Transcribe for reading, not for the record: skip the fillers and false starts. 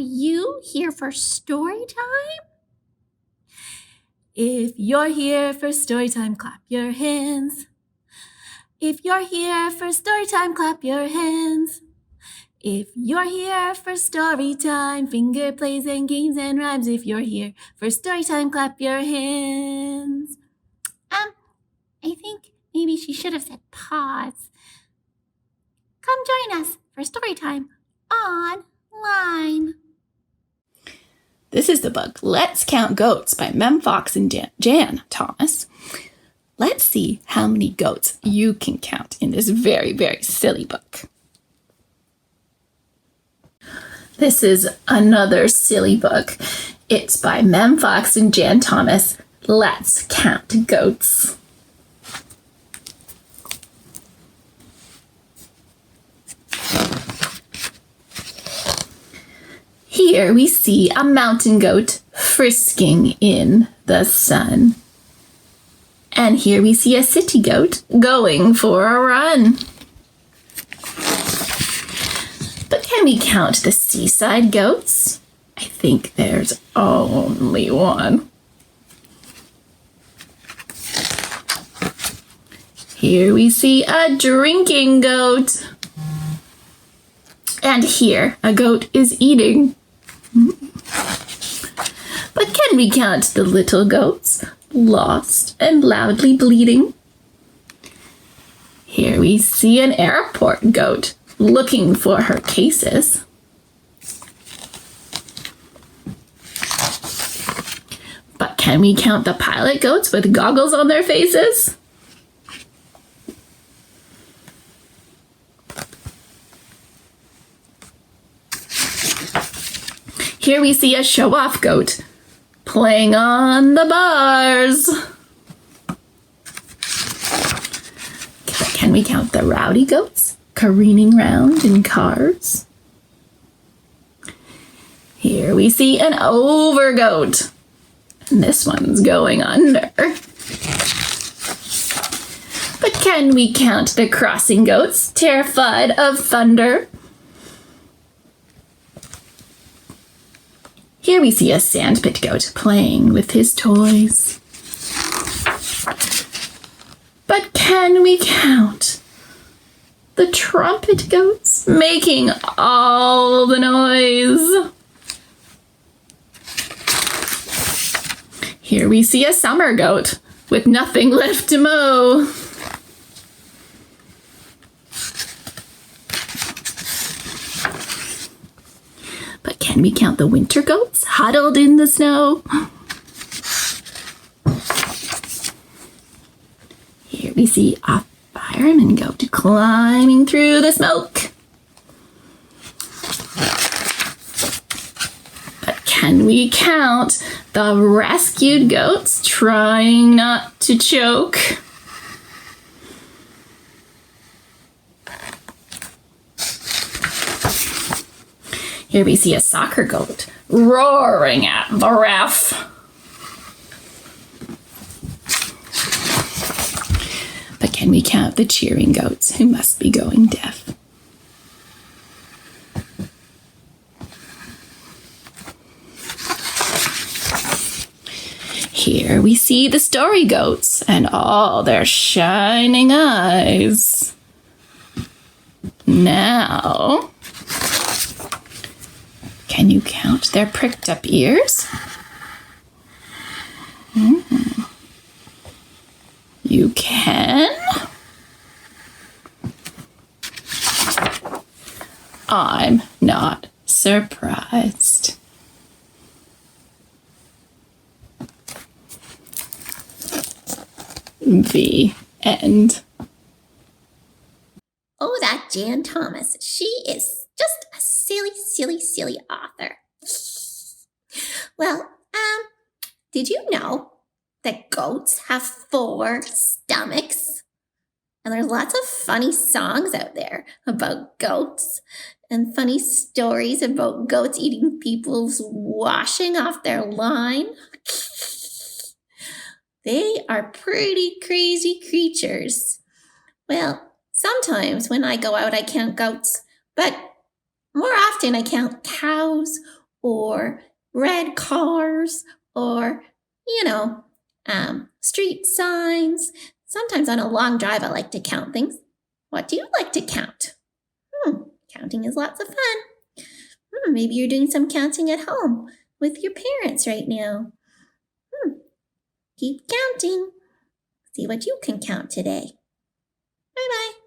you here for story time? If you're here for story time, clap your hands. If you're here for story time, clap your hands. If you're here for story time, finger plays and games and rhymes. If you're here for story time, clap your hands. I think maybe she should have said pause. Come join us for story time online. This is the book Let's Count Goats by Mem Fox and Jan Thomas. Let's see how many goats you can count in this very, very silly book. This is another silly book. It's by Mem Fox and Jan Thomas. Let's Count Goats. Here we see a mountain goat frisking in the sun. And here we see a city goat going for a run. But can we count the seaside goats? I think there's only one. Here we see a drinking goat. And here a goat is eating. But can we count the little goats, lost and loudly bleating? Here we see an airport goat looking for her cases. But can we count the pilot goats with goggles on their faces? Here we see a show-off goat playing on the bars. Can we count the rowdy goats careening round in cars? Here we see an over goat. And this one's going under. But can we count the crossing goats terrified of thunder? Here we see a sandpit goat playing with his toys. But can we count the trumpet goats making all the noise? Here we see a summer goat with nothing left to mow. But can we count the winter goats huddled in the snow? Here we see a fireman goat climbing through the smoke. But can we count the rescued goats trying not to choke? Here we see a soccer goat roaring at the ref. But can we count the cheering goats who must be going deaf? Here we see the story goats and all their shining eyes. Now, can you count their pricked up ears? You can? I'm not surprised. The end. Oh, that Jan Thomas. She is just a silly, silly, silly author. Well, did you know that goats have 4 stomachs? And there's lots of funny songs out there about goats and funny stories about goats eating people's washing off their line. They are pretty crazy creatures. Well, sometimes when I go out, I count goats, but more often I count cows or red cars, or, street signs. Sometimes on a long drive, I like to count things. What do you like to count? Counting is lots of fun. Maybe you're doing some counting at home with your parents right now. Keep counting. See what you can count today. Bye-bye.